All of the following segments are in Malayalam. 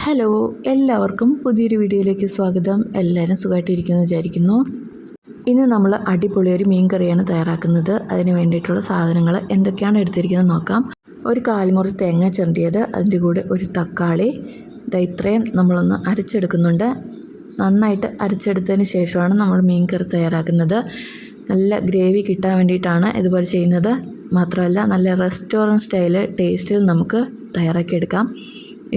ഹലോ, എല്ലാവർക്കും പുതിയൊരു വീഡിയോയിലേക്ക് സ്വാഗതം. എല്ലാവരും സുഖമായിട്ടിരിക്കുന്നു വിചാരിക്കുന്നു. ഇന്ന് നമ്മൾ അടിപൊളി ഒരു മീൻ കറിയാണ് തയ്യാറാക്കുന്നത്. അതിന് വേണ്ടിയിട്ടുള്ള സാധനങ്ങൾ എന്തൊക്കെയാണ് എടുത്തിരിക്കുന്നത് നോക്കാം. ഒരു കാൽമുറി തേങ്ങ ചിരണ്ടിയത്, അതിൻ്റെ കൂടെ ഒരു തക്കാളി, ഇത്രയും നമ്മളൊന്ന് അരച്ചെടുക്കുന്നുണ്ട്. നന്നായിട്ട് അരച്ചെടുത്തതിന് ശേഷമാണ് നമ്മൾ മീൻ കറി തയ്യാറാക്കുന്നത്. നല്ല ഗ്രേവി കിട്ടാൻ വേണ്ടിയിട്ടാണ് ഇതുപോലെ ചെയ്യുന്നത്. മാത്രമല്ല നല്ല റെസ്റ്റോറൻറ്റ് സ്റ്റൈല് ടേസ്റ്റിൽ നമുക്ക് തയ്യാറാക്കിയെടുക്കാം.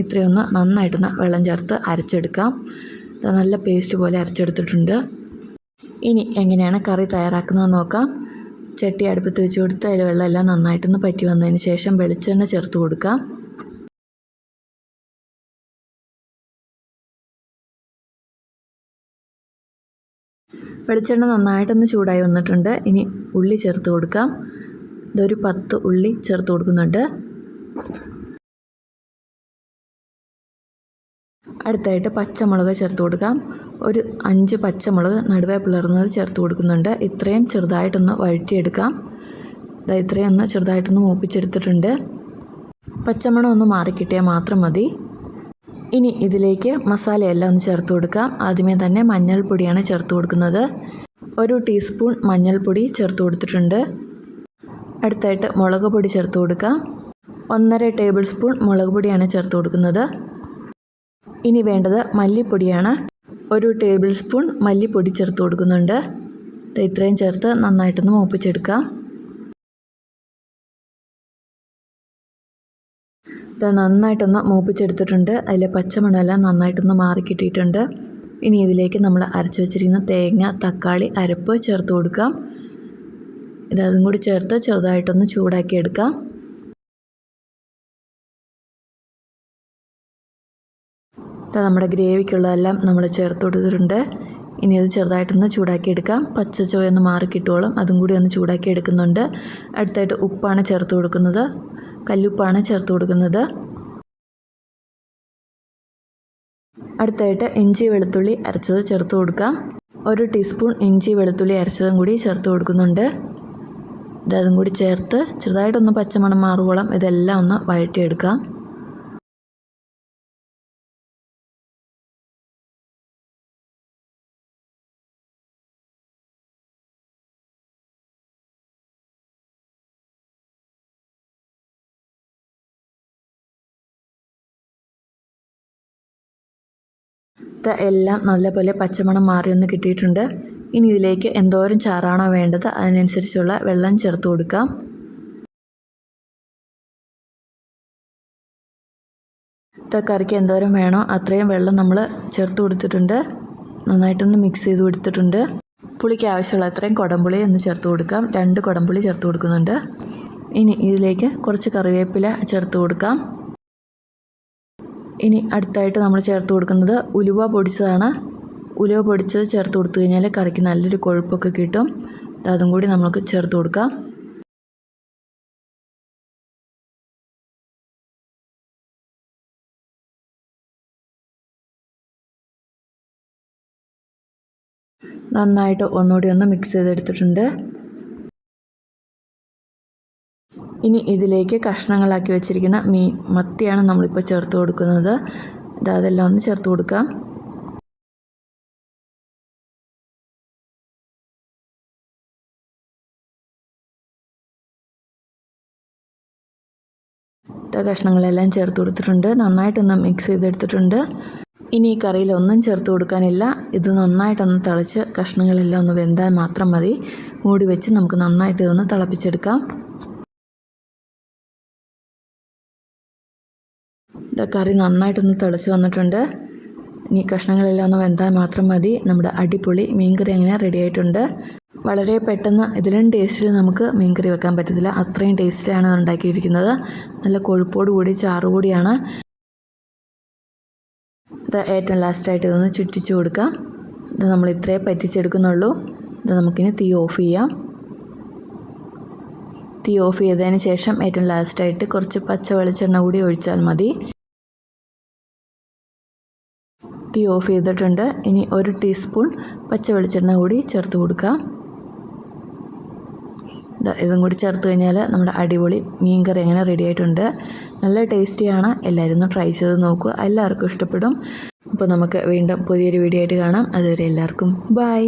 ഇത്രയൊന്ന് നന്നായിട്ടൊന്ന് വെള്ളം ചേർത്ത് അരച്ചെടുക്കാം. നല്ല പേസ്റ്റ് പോലെ അരച്ചെടുത്തിട്ടുണ്ട്. ഇനി എങ്ങനെയാണ് കറി തയ്യാറാക്കുന്നത് നോക്കാം. ചട്ടി അടുപ്പത്ത് വെച്ച് കൊടുത്ത് അതിൽ വെള്ളമെല്ലാം നന്നായിട്ടൊന്ന് പറ്റി വന്നതിന് ശേഷം വെളിച്ചെണ്ണ ചേർത്ത് കൊടുക്കാം. വെളിച്ചെണ്ണ നന്നായിട്ടൊന്ന് ചൂടായി വന്നിട്ടുണ്ട്. ഇനി ഉള്ളി ചേർത്ത് കൊടുക്കാം. ഇതൊരു 10 ഉള്ളി ചേർത്ത് കൊടുക്കുന്നുണ്ട്. അടുത്തായിട്ട് പച്ചമുളക് ചേർത്ത് കൊടുക്കാം. ഒരു 5 പച്ചമുളക് നടുവേ പിളർന്നത് ചേർത്ത് കൊടുക്കുന്നുണ്ട്. ഇത്രയും ചെറുതായിട്ടൊന്ന് വഴറ്റിയെടുക്കാം. ഇത്രയും ഒന്ന് ചെറുതായിട്ടൊന്ന് മൂപ്പിച്ചെടുത്തിട്ടുണ്ട്. പച്ചമണം ഒന്ന് മാറിക്കിട്ടിയാൽ മാത്രം മതി. ഇനി ഇതിലേക്ക് മസാലയെല്ലാം ഒന്ന് ചേർത്ത് കൊടുക്കാം. ആദ്യമേ തന്നെ മഞ്ഞൾപ്പൊടിയാണ് ചേർത്ത് കൊടുക്കുന്നത്. 1 ടീസ്പൂൺ മഞ്ഞൾപ്പൊടി ചേർത്ത് കൊടുത്തിട്ടുണ്ട്. അടുത്തായിട്ട് മുളക് പൊടി ചേർത്ത് കൊടുക്കാം. 1.5 ടേബിൾ സ്പൂൺ മുളക് പൊടിയാണ് ചേർത്ത് കൊടുക്കുന്നത്. ഇനി വേണ്ടത് മല്ലിപ്പൊടിയാണ്. 1 ടേബിൾ സ്പൂൺ മല്ലിപ്പൊടി ചേർത്ത് കൊടുക്കുന്നുണ്ട്. ഇത്രയും ചേർത്ത് നന്നായിട്ടൊന്ന് മൂപ്പിച്ചെടുക്കാം. നന്നായിട്ടൊന്ന് മൂപ്പിച്ചെടുത്തിട്ടുണ്ട്. അതിലെ പച്ചമണമെല്ലാം നന്നായിട്ടൊന്ന് മാറിക്കിട്ടിയിട്ടുണ്ട്. ഇനി ഇതിലേക്ക് നമ്മൾ അരച്ച് വെച്ചിരിക്കുന്ന തേങ്ങ, തക്കാളി അരപ്പ് ചേർത്ത് കൊടുക്കാം. അതും കൂടി ചേർത്ത് ചെറുതായിട്ടൊന്ന് ചൂടാക്കിയെടുക്കാം. നമ്മുടെ ഗ്രേവിക്കുള്ളതെല്ലാം നമ്മൾ ചേർത്ത് കൊടുത്തിട്ടുണ്ട്. ഇനി അത് ചെറുതായിട്ടൊന്ന് ചൂടാക്കിയെടുക്കാം. പച്ച ചുവയൊന്ന് മാറിക്കിട്ടോളും അതും കൂടി ഒന്ന് ചൂടാക്കി എടുക്കുന്നുണ്ട്. അടുത്തായിട്ട് ഉപ്പാണ് ചേർത്ത് കൊടുക്കുന്നത്. കല്ലുപ്പാണ് ചേർത്ത് കൊടുക്കുന്നത്. അടുത്തായിട്ട് ഇഞ്ചി വെളുത്തുള്ളി അരച്ചത് ചേർത്ത് കൊടുക്കാം. 1 ടീസ്പൂൺ ഇഞ്ചി വെളുത്തുള്ളി അരച്ചതും കൂടി ചേർത്ത് കൊടുക്കുന്നുണ്ട്. അതും കൂടി ചേർത്ത് ചെറുതായിട്ടൊന്ന് പച്ചമണം മാറുവോളം ഇതെല്ലാം ഒന്ന് വഴറ്റിയെടുക്കാം. എല്ലാം നല്ലപോലെ പച്ചമണം മാറിയൊന്ന് കിട്ടിയിട്ടുണ്ട്. ഇനി ഇതിലേക്ക് എന്തോരം ചാറാണോ വേണ്ടത് അതിനനുസരിച്ചുള്ള വെള്ളം ചേർത്ത് കൊടുക്കാം. കറിക്ക് എന്തോരം വേണോ അത്രയും വെള്ളം നമ്മൾ ചേർത്ത് കൊടുത്തിട്ടുണ്ട്. നന്നായിട്ടൊന്ന് മിക്സ് ചെയ്ത് കൊടുത്തിട്ടുണ്ട്. പുളിക്ക് ആവശ്യമുള്ള അത്രയും കുടംപുളി ഒന്ന് ചേർത്ത് കൊടുക്കാം. 2 കുടംപുളി ചേർത്ത് കൊടുക്കുന്നുണ്ട്. ഇനി ഇതിലേക്ക് കുറച്ച് കറിവേപ്പില ചേർത്ത് കൊടുക്കാം. ഇനി അടുത്തായിട്ട് നമ്മൾ ചേർത്ത് കൊടുക്കുന്നത് ഉലുവ പൊടിച്ചതാണ്. ഉലുവ പൊടിച്ചത് ചേർത്ത് കൊടുത്തു കഴിഞ്ഞാൽ കറിക്ക് നല്ലൊരു കൊഴുപ്പൊക്കെ കിട്ടും. അതും കൂടി നമുക്ക് ചേർത്ത് കൊടുക്കാം. നന്നായിട്ട് ഒന്നുകൂടി ഒന്ന് മിക്സ് ചെയ്തെടുത്തിട്ടുണ്ട്. ഇനി ഇതിലേക്ക് കഷ്ണങ്ങളാക്കി വെച്ചിരിക്കുന്ന മത്തിയാണ് നമ്മളിപ്പോൾ ചേർത്ത് കൊടുക്കുന്നത്. അതെല്ലാം ഒന്ന് ചേർത്ത് കൊടുക്കാം. കഷ്ണങ്ങളെല്ലാം ചേർത്ത് കൊടുത്തിട്ടുണ്ട്. നന്നായിട്ടൊന്ന് മിക്സ് ചെയ്തെടുത്തിട്ടുണ്ട്. ഇനി ഈ കറിയിൽ ഒന്നും ചേർത്ത് കൊടുക്കാനില്ല. ഇത് നന്നായിട്ടൊന്ന് തിളച്ച് കഷ്ണങ്ങളെല്ലാം ഒന്ന് വെന്താൽ മാത്രം മതി. മൂടി വെച്ച് നമുക്ക് നന്നായിട്ട് ഇതൊന്ന് തിളപ്പിച്ചെടുക്കാം. കറി നന്നായിട്ടൊന്ന് തിളച്ച് വന്നിട്ടുണ്ട്. ഇനി കഷ്ണങ്ങളെല്ലാം ഒന്ന് വെന്താൽ മാത്രം മതി. നമ്മുടെ അടിപൊളി മീൻകറി അങ്ങനെ റെഡി ആയിട്ടുണ്ട്. വളരെ പെട്ടെന്ന് ഇതിലും ടേസ്റ്റിൽ നമുക്ക് മീൻകറി വെക്കാൻ പറ്റത്തില്ല. അത്രയും ടേസ്റ്റിലാണ് ഉണ്ടാക്കിയിരിക്കുന്നത്. നല്ല കൊഴുപ്പോട് കൂടി ചാറുകൂടിയാണ്. ഏറ്റവും ലാസ്റ്റായിട്ട് ഇതൊന്ന് ചുറ്റിച്ച് കൊടുക്കാം. നമ്മൾ ഇത്രേ പറ്റിച്ചെടുക്കുന്നുള്ളൂ. നമുക്കിനി തീ ഓഫ് ചെയ്യാം. തീ ഓഫ് ചെയ്തതിന് ശേഷം ഏറ്റവും ലാസ്റ്റായിട്ട് കുറച്ച് പച്ച വെളിച്ചെണ്ണ കൂടി ഒഴിച്ചാൽ മതി. തീ ഓഫ് ചെയ്തിട്ടുണ്ട്. ഇനി 1 ടീസ്പൂൺ പച്ച വെളിച്ചെണ്ണ കൂടി ചേർത്ത് കൊടുക്കാം. ഇതും കൂടി ചേർത്ത് കഴിഞ്ഞാൽ നമ്മുടെ അടിപൊളി മീൻ കറി അങ്ങനെ റെഡി ആയിട്ടുണ്ട്. നല്ല ടേസ്റ്റിയാണ്. എല്ലാവരും ഒന്ന് ട്രൈ ചെയ്ത് നോക്കുക, എല്ലാവർക്കും ഇഷ്ടപ്പെടും. അപ്പോൾ നമുക്ക് വീണ്ടും പുതിയൊരു വീഡിയോ ആയിട്ട് കാണാം. അതുവരെ എല്ലാവർക്കും ബൈ.